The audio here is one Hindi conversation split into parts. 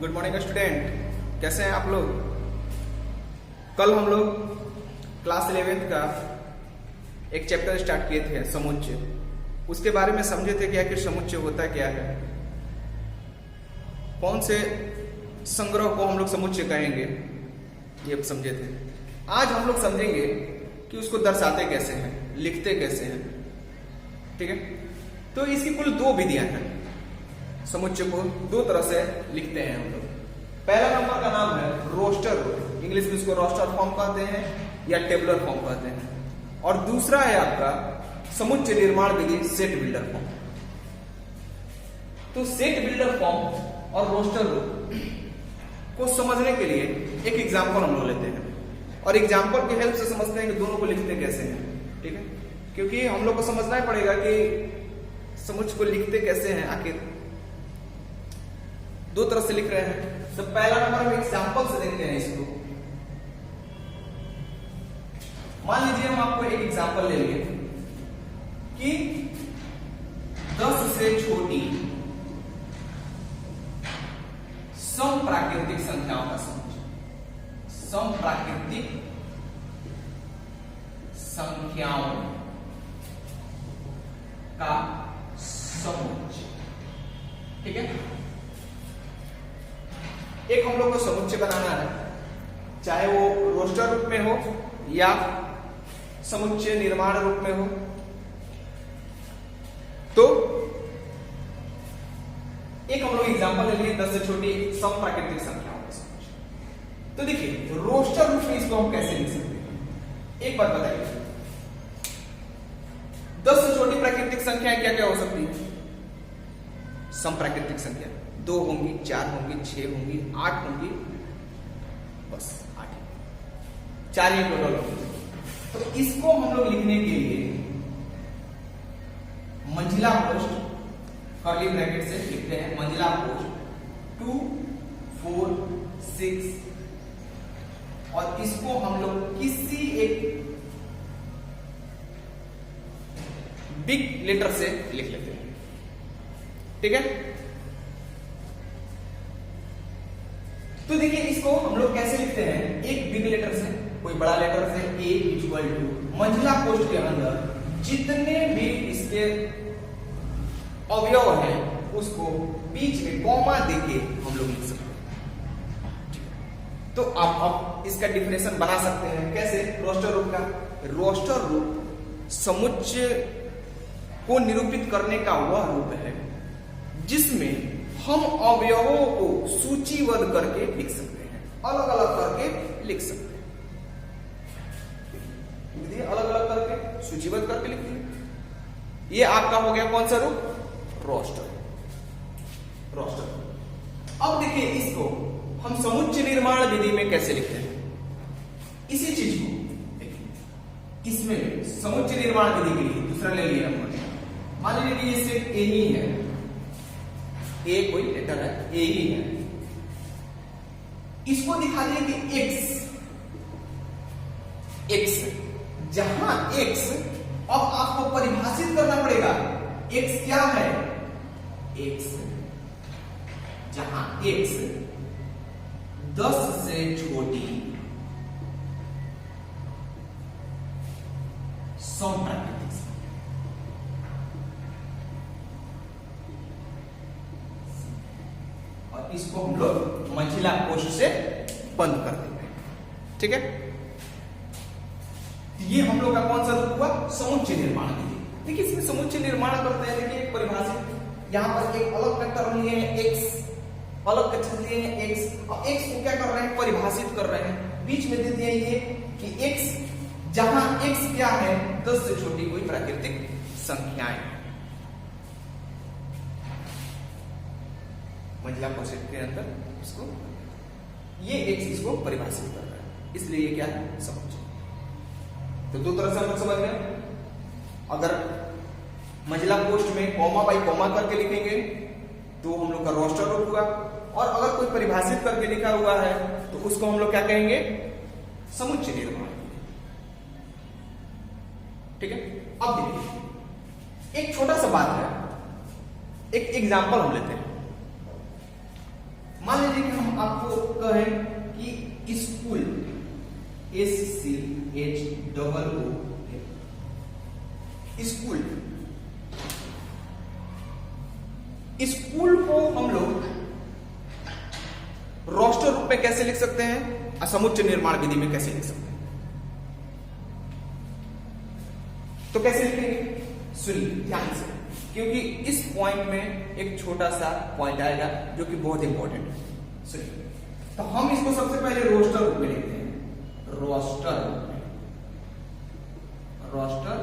गुड मॉर्निंग स्टूडेंट, कैसे हैं आप लोग। कल हम लोग क्लास 11th का एक चैप्टर स्टार्ट किए थे समुच्चय। उसके बारे में समझे थे कि आखिर समुच्चय होता क्या है, कौन से संग्रह को हम लोग समुच्चय कहेंगे, ये समझे थे। आज हम लोग समझेंगे कि उसको दर्शाते कैसे हैं, लिखते कैसे हैं। ठीक है, तो इसकी कुल दो विधियां हैं। समुच्चय को दो तरह से लिखते हैं हम लोग। पहला नंबर का नाम है रोस्टर रूप, इंग्लिश में इसको रोस्टर फॉर्म कहते हैं या टेबुलर फॉर्म कहते हैं। और दूसरा है आपका समुच्चय निर्माण विधि, सेट बिल्डर फॉर्म। तो सेट बिल्डर फॉर्म और रोस्टर रूप को समझने के लिए एक एग्जांपल हम लोग लेते हैं और एग्जांपल की हेल्प से समझते हैं कि दोनों को लिखते कैसे हैं। ठीक है, क्योंकि हम लोग को समझना ही पड़ेगा कि समुच्चय को लिखते कैसे हैं। आखिर दो तरह से लिख रहे हैं। तो पहला नंबर हम एग्जांपल से देखते हैं इसको। मान लीजिए हम आपको एक एग्जांपल ले लिए कि 10 से छोटी समप्राकृतिक संख्याओं का समुच्चय, समप्राकृतिक संख्याओं का समुच्चय। ठीक है, एक हम लोग को समुच्चय बनाना है, चाहे वो रोस्टर रूप में हो या समुच्चय निर्माण रूप में हो। तो एक हम लोग एग्जांपल ले लिए 10 से छोटी समप्राकृतिक संख्याओं का समुच्चय। तो देखिए रोस्टर रूप में इसको हम कैसे लिख सकते हैं, एक बात बताइए। 10 से छोटी प्राकृतिक संख्याएं क्या क्या हो सकती है? समप्राकृतिक संख्या 2 होंगी, 4 होंगी, 6 होंगी, 8 होंगी, बस 8, 4 ही टोटल होंगी। तो इसको हम लोग लिखने के लिए मंजिला पोस्ट कर्ली ब्रैकेट से लिखते हैं। मंजिला पोस्ट 2, 4, 6 और इसको हम लोग किसी एक बिग लेटर से लिख लेते हैं। ठीक है, तो देखिए इसको हम लोग कैसे लिखते हैं। एक बिग लेटर से, कोई बड़ा लेटर से, A इक्वल टू मंजिला पोस्ट के अंदर जितने भी इसके अवयव हैं उसको बीच में कॉमा देके हम लोग लिख सकते हैं। तो आप इसका डिफिनेशन बना सकते हैं कैसे। रोस्टर रूप का, रोस्टर रूप समुच्चय को निरूपित करने का वह रूप है जिसमें हम अवयवों को सूचीबद्ध करके लिख सकते हैं, अलग अलग करके लिख सकते हैं। अलग अलग करके सूचीबद्ध करके लिख दिए। ये आपका हो गया कौन सा रूप? रोस्टर। रोस्टर। अब देखिए इसको हम समुच्चय निर्माण विधि में कैसे लिखते हैं। इसी चीज को देखिए, इसमें समुच्चय निर्माण विधि के लिए दूसरा ले लिया हमने। मान लीजिए ये सेट ए ही है, ए कोई लेटर है, ए ही है। इसको दिखा दिए कि x जहां x, अब आपको परिभाषित करना पड़ेगा x क्या है। x जहां x 10 से छोटी समप्राकृतिक और इसको हम लोग मंजिला पोस्ट से बंद कर देंगे। ठीक है, ये हम लोग का कौन सा रूप हुआ? समुच्चय निर्माण विधि। देखिए इसमें समुच्चय निर्माण करते हैं। देखिए एक परिभाषित, यहां पर एक अलग वेक्टर लिए हैं x, अलग वेक्टर लिए हैं x, और x को क्या कर रहे हैं? परिभाषित कर रहे हैं। बीच में दे दिया ये कि x जहां x क्या है? 10 से छोटी कोई प्राकृतिक संख्याएं। मंजिला पोस्ट के अंदर इसको ये x इसको परिभाषित कर रहा है, इसलिए ये क्या है? समुच्चय। तो दो तरह से हम लोग समझ गए। अगर मंजिला पोस्ट में कॉमा बाई कॉमा करके लिखेंगे तो हम लोग का रोस्टर रूप हुआ, और अगर कोई परिभाषित करके लिखा हुआ है तो उसको हम लोग क्या कहेंगे? समुच्चय निर्माण। ठीक है, अब देखिए एक छोटा सा बात है, एक एग्जांपल हम लेते हैं। मान लीजिए कि आपको कहें कि स्कूल, SCHOO, स्कूल, स्कूल को हम लोग रोस्टर रूप में कैसे लिख सकते हैं, समुच्चय निर्माण विधि में कैसे लिख सकते हैं? तो कैसे लिखेंगे, सुनिए ध्यान से, क्योंकि इस पॉइंट में एक छोटा सा पॉइंट आएगा जो कि बहुत इंपॉर्टेंट है। सुनिए, तो हम इसको सबसे पहले रोस्टर रूप में लिखते हैं, रोस्टर रूप में, रोस्टर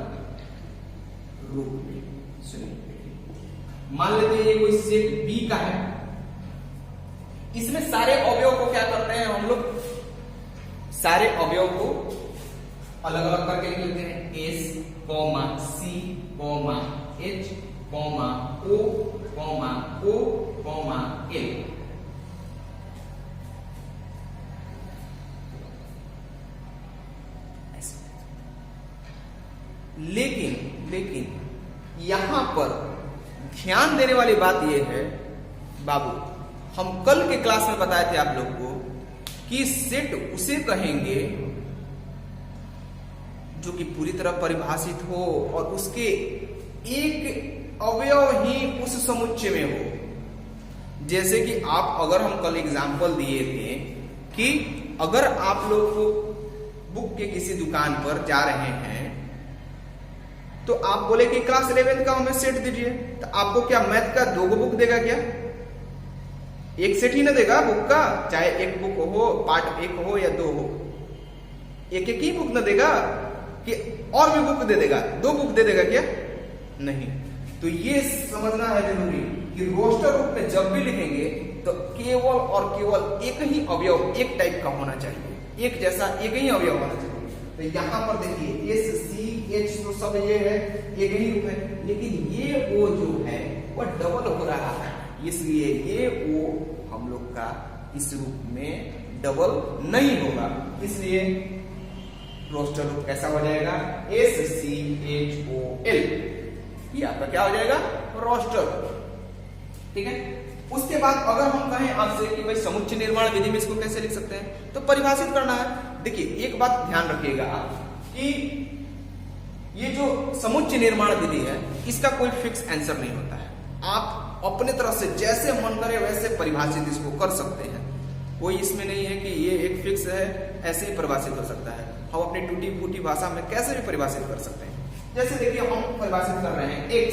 रूप में। सुनिए, मान लेते हैं ये कोई सेट बी का है, इसमें सारे अवयव को क्या करते हैं हम लोग, सारे अवयव को अलग अलग करके लिख लेते हैं, S, C, H, O, L। लेकिन यहां पर ध्यान देने वाली बात यह है बाबू, हम कल के क्लास में बताए थे आप लोग को कि सेट उसे कहेंगे जो कि पूरी तरह परिभाषित हो और उसके एक अवयव ही उस समुच्चय में हो। जैसे कि आप, अगर हम कल एग्जाम्पल दिए थे कि अगर आप लोग बुक के किसी दुकान पर जा रहे हैं तो आप बोले कि क्लास 11 का हमें सेट दीजिए, तो आपको क्या मैथ का 2 बुक देगा क्या? एक सेट ही ना देगा बुक का, चाहे एक बुक हो, पार्ट 1 हो या 2 हो, एक ही बुक ना देगा कि और भी बुक दे देगा, 2 बुक दे देगा क्या? नहीं। तो ये समझना है जरूरी कि रोस्टर रूप में जब भी लिखेंगे तो केवल और केवल एक ही अवयव, एक टाइप का होना चाहिए, एक जैसा एक ही अवयव होना चाहिए। तो यहां पर देखिए SCH तो सब ये है, एक ही रूप है, लेकिन ये O जो है वो डबल हो रहा है, इसलिए ये O हम लोग का इस रूप में डबल नहीं होगा, इसलिए रोस्टर रूप कैसा हो जाएगा, SCHOL। ये आपका क्या हो जाएगा, रोस्टर। ठीक है। उसके बाद अगर हम कहें आपसे कि भाई समुच्चय निर्माण विधि में इसको कैसे लिख सकते हैं, तो परिभाषित करना है। देखिए एक बात ध्यान रखिएगा कि ये जो समुच्चय निर्माण विधि है इसका कोई फिक्स आंसर नहीं होता है, आप अपने तरफ से जैसे मन करे वैसे परिभाषित इसको कर सकते हैं, कोई इसमें नहीं है कि ये एक फिक्स है ऐसे ही परिभाषित हो सकता है। हम अपनी टूटी फूटी भाषा में कैसे भी परिभाषित कर सकते हैं। जैसे देखिए हम परिभाषित कर रहे हैं x,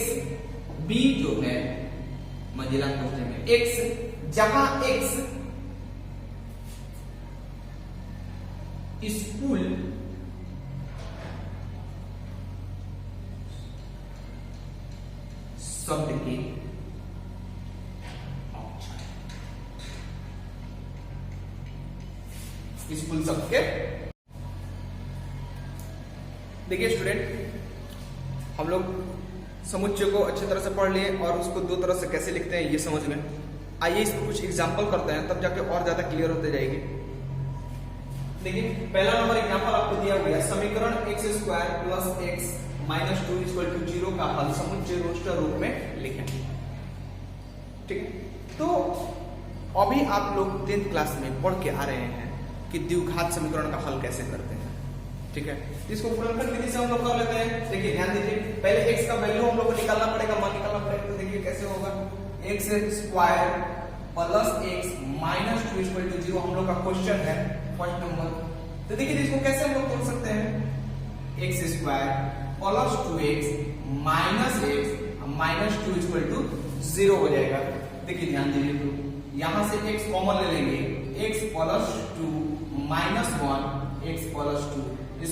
b जो है मंजिला कोष्ठक में x, जहां x स्कूल शब्द की स्कूल शब्द के, देखिए स्टूडेंट, हम लोग समुच्चय को अच्छी तरह से पढ़ लिए और उसको 2 तरह से कैसे लिखते हैं ये समझ में। आइए इसको कुछ एग्जाम्पल करते हैं, तब जाके और ज्यादा क्लियर होते जाएगी। देखिए पहला नंबर एग्जाम्पल आपको दिया हुआ है, समीकरण x² + x - 2 = 0 का हल समुच्चय रोस्टर रूप में लिखें। ठीक है, तो अभी आप लोग 10th क्लास में पढ़ के आ रहे हैं कि द्विघात समीकरण का हल कैसे करते हैं। ठीक है, इसको गुणनखंड विधि से हम लोग कर लेते हैं। देखिए ध्यान दीजिए, पहले x का वैल्यू हम लोग को निकालना पड़ेगा, मान निकालना पड़ेगा। तो देखिए कैसे होगा, x² + x - 2 = 0 हम लोग का क्वेश्चन है फर्स्ट नंबर। तो देखिए इसको कैसे हम लोग तोड़ सकते हैं, x² + 2x - x - 2 = 0 हो जाएगा। देखिए ध्यान दीजिए, तो यहां से x कॉमन ले लेंगे, x + 2 - 1 x + 2 =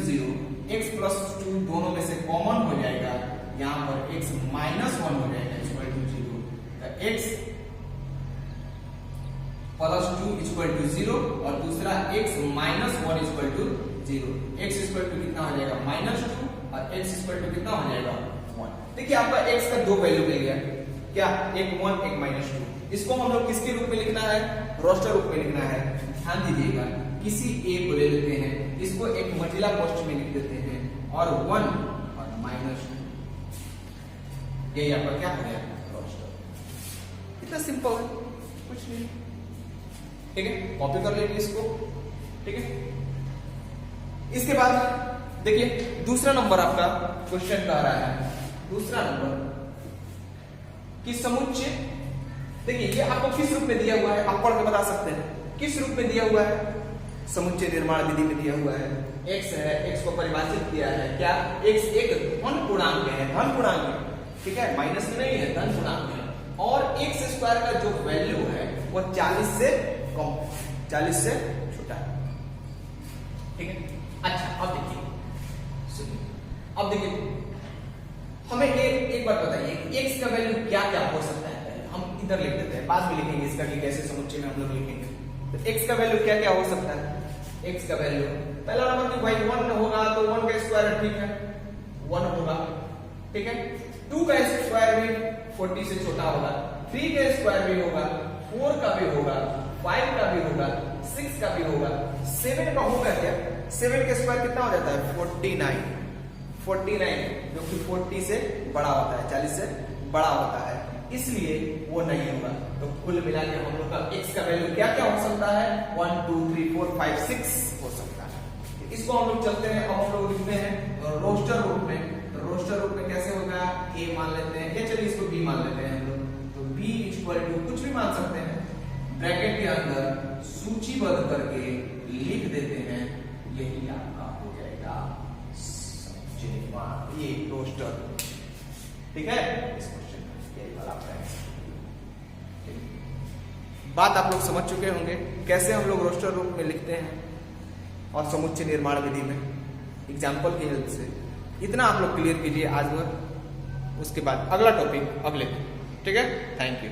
0, x + 2 दोनों में से कॉमन हो जाएगा, यहां पर x - 1 हो जाएगा = 0। तो x + 2 = 0 और दूसरा x - 1 = 0। x = कितना हो जाएगा, -2 और x = कितना हो जाएगा, 1। देखिए आपका x का 2 वैल्यू मिल गया, क्या, एक 1 एक -2। इसको हम लोग किसके रूप में लिखना है, रोस्टर रूप में लिखना है। ध्यान दीजिएगा, किसी a को ले लेते हैं, इसको एक मंजिला कोष्ठ में लिख देते हैं और 1 और -2, ये आपका क्या हो गया, रोस्टर। इतना सिंपल है, कुछ नहीं। ठीक है, कॉपी कर लेंगे इसको। ठीक है, इसके बाद देखिए दूसरा नंबर आपका क्वेश्चन कह रहा है, दूसरा नंबर कि समुच्चय, देखिए ये आपको किस रूप में दिया हुआ है, आप पढ़ के बता सकते हैं किस रूप में दिया हुआ है। समुच्चय निर्माण विधि में दिया हुआ है, x है, x को परिभाषित किया है क्या, x एक धन पूर्णांक है, धन पूर्णांक है, ठीक है, माइनस में नहीं है, धन पूर्णांक है, और x स्क्वायर का जो वैल्यू है वो 40 से कम, 40 से छोटा है। ठीक है, अच्छा अब देखिए, सुनिए, अब देखिए हमें एक बात बताइए, x का वैल्यू क्या क्या हो सकता है, हम इधर लिख देते हैं, बाद में लिखेंगे इसका कि कैसे समुच्चय में हम लोग लिखेंगे। तो x का वैल्यू क्या क्या हो सकता है, x का वैल्यू पहला नंबर की भाई 1 होगा तो 1 का स्क्वायर ठीक है 1 होगा, ठीक है, 2 का स्क्वायर भी 40 से छोटा होगा, 3 का स्क्वायर भी होगा, 4 का भी होगा, 5 का भी होगा, 6 का भी होगा, 7 का होगा क्या, 7 का स्क्वायर कितना हो जाता है 49, जो कि 40 से बड़ा होता है, 40 से बड़ा होता है, इसलिए वो नहीं होगा। तो कुल मिला के हम लोग का x का वैल्यू क्या क्या हो सकता है, 1 2 3 4 5 6 हो सकता है। इसको हम लोग चलते हैं, अब हम लोग लिखते हैं रोस्टर रूप में। तो रोस्टर रूप में कैसे होगा, a मान लेते हैं, या चलिए इसको b मान लेते हैं हम लोग, तो b इक्वल टू कुछ भी मान सकते हैं, ब्रैकेट के अंदर सूचीबद्ध करके लिख देते हैं, यही आपका हो जाएगा ये रोस्टर। ठीक है, इस क्वेश्चन में यही वाला आपका आंसर। बात आप लोग समझ चुके होंगे कैसे हम लोग रोस्टर रूप में लिखते हैं और समुच्चय निर्माण विधि में एग्जाम्पल की हेल्प से। इतना आप लोग क्लियर कीजिए आज भर, उसके बाद अगला टॉपिक अगले। ठीक है, थैंक यू।